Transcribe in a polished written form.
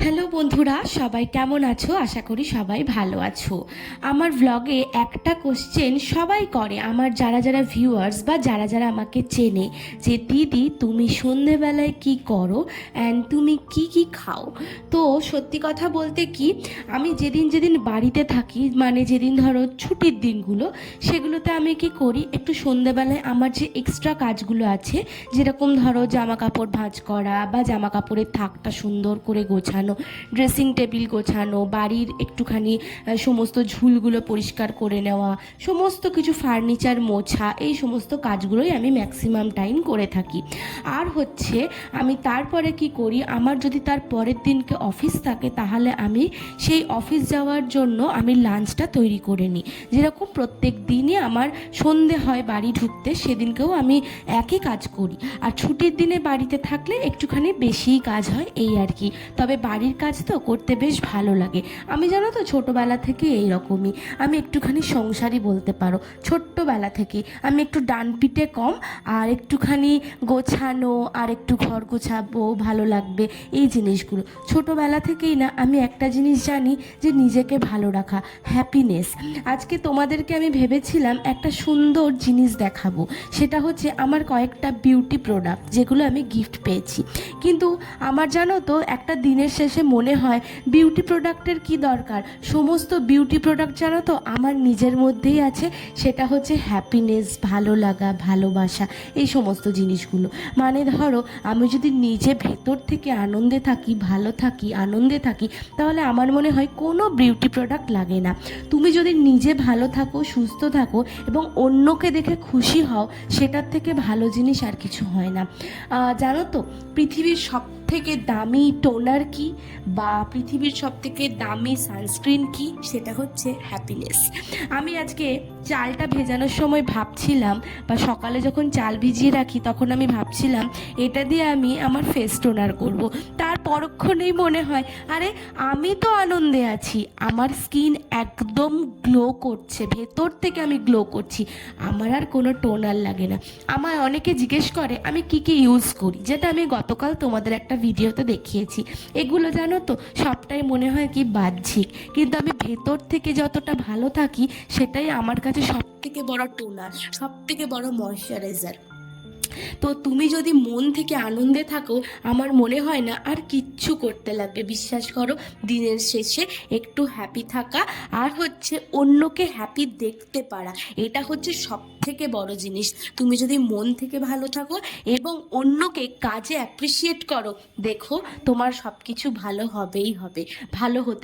Hello বন্ধুরা, সবাই কেমন আছো? আশা করি সবাই ভালো আছো। আমার ব্লগে একটা কোশ্চেন সবাই করে, আমার যারা যারা ভিউয়ার্স বা যারা যারা আমাকে চেনে, যে দিদি তুমি সন্ধেবেলায় কি করো অ্যান্ড তুমি কি কি খাও। তো সত্যি কথা বলতে কি, আমি যেদিন যেদিন বাড়িতে থাকি, মানে যেদিন ধরো ছুটির দিনগুলো, সেগুলোতে আমি কি করি, একটু সন্ধেবেলায় আমার যে এক্সট্রা কাজগুলো আছে, যেরকম ধরো জামা কাপড় ভাঁজ করা বা জামা কাপড়ের থাকটা সুন্দর করে গোছানো, ড্রেসিং টেবিল গোছানো, বাড়ির একটুখানি সমস্ত ঝুলগুলো পরিষ্কার করে নেওয়া, সমস্ত কিছু ফার্নিচার মোছা, এই সমস্ত কাজগুলোই আমি ম্যাক্সিমাম টাইম করে থাকি। আর হচ্ছে আমি তারপরে কি করি, আমার যদি তার পরের দিনকে অফিস থাকে, তাহলে আমি সেই অফিস যাওয়ার জন্য আমি লাঞ্চটা তৈরি করে নিই। যেরকম প্রত্যেক দিনই আমার সন্ধে হয় বাড়ি ঢুকতে, সেদিনকেও আমি একই কাজ করি। আর ছুটির দিনে বাড়িতে থাকলে একটুখানি বেশিই কাজ হয়, এই আর কি। তবে বাড়ির কাজ তো করতে বেশ ভালো লাগে। আমি জানো তো ছোটোবেলা থেকে এইরকমই, আমি একটুখানি সংসারী বলতে পারো। ছোট্টবেলা থেকে আমি একটু ডানপিটে কম, আর একটুখানি গোছানো, আর একটু ঘর গোছাবো, ভালো লাগবে, এই জিনিসগুলো ছোটোবেলা থেকেই না আমি একটা জিনিস জানি, যে নিজেকে ভালো রাখা, হ্যাপিনেস। আজকে তোমাদেরকে আমি ভেবেছিলাম একটা সুন্দর জিনিস দেখাবো, সেটা হচ্ছে আমার কয়েকটা বিউটি প্রোডাক্ট যেগুলো আমি গিফট পেয়েছি। কিন্তু আমার জানো তো একটা দিনের শেষে মনে হয় বিউটি প্রোডাক্টের কি দরকার, সমস্ত বিউটি প্রোডাক্ট জানো তো আমার নিজের মধ্যেই আছে। সেটা হচ্ছে হ্যাপিনেস, ভালো লাগা, ভালোবাসা, এই সমস্ত জিনিসগুলো। মানে ধরো আমি যদি নিজে ভেতর থেকে আনন্দে থাকি, ভালো থাকি, আনন্দে থাকি, তাহলে আমার মনে হয় কোনো বিউটি প্রোডাক্ট লাগে না। তুমি যদি নিজে ভালো থাকো, সুস্থ থাকো এবং অন্যকে দেখে খুশি হও, সেটার থেকে ভালো জিনিস আর কিছু হয় না। জানো তো পৃথিবীর সব থেকে দামি টোনার কি, বা পৃথিবীর সব থেকে দামি সানস্ক্রিন কি, সেটা হচ্ছে হ্যাপিনেস। আমি আজকে চালটা ভেজানোর সময় ভাবছিলাম, বা সকালে যখন চাল ভিজিয়ে রাখি তখন আমি ভাবছিলাম এটা দিয়ে আমি আমার ফেস টোনার করব। তার পরক্ষণেই মনে হয়, আরে আমি তো আনন্দে আছি, আমার স্কিন একদম গ্লো করছে, ভেতর থেকে আমি গ্লো করছি, আমার আর কোনো টোনার লাগে না। আমায় অনেকে জিজ্ঞেস করে আমি কি কি ইউজ করি, যেটা আমি গতকাল তোমাদের একটা ভিডিওতে দেখিয়েছি। এগুলো জানো তো সবটাই মনে হয় কি বাহ্যিক, কিন্তু আমি ভেতর থেকে যতটা ভালো থাকি, সেটাই আমার কাছে সব থেকে বড় টোনার, সব থেকে বড় ময়শ্চারাইজার। তো তুমি যদি মন থেকে আনন্দে থাকো, আমার মনে হয় না আর কিচ্ছু করতে লাগবে। বিশ্বাস করো, দিনের শেষে একটু হ্যাপি থাকা, আর হচ্ছে অন্যকে হ্যাপি দেখতে পারা, এটা হচ্ছে সব থেকে বড় জিনিস। তুমি যদি মন থেকে ভালো থাকো এবং অন্যকে কাজে অ্যাপ্রিসিয়েট করো, দেখো তোমার সব কিছু ভালো হবেই হবে, ভালো হতে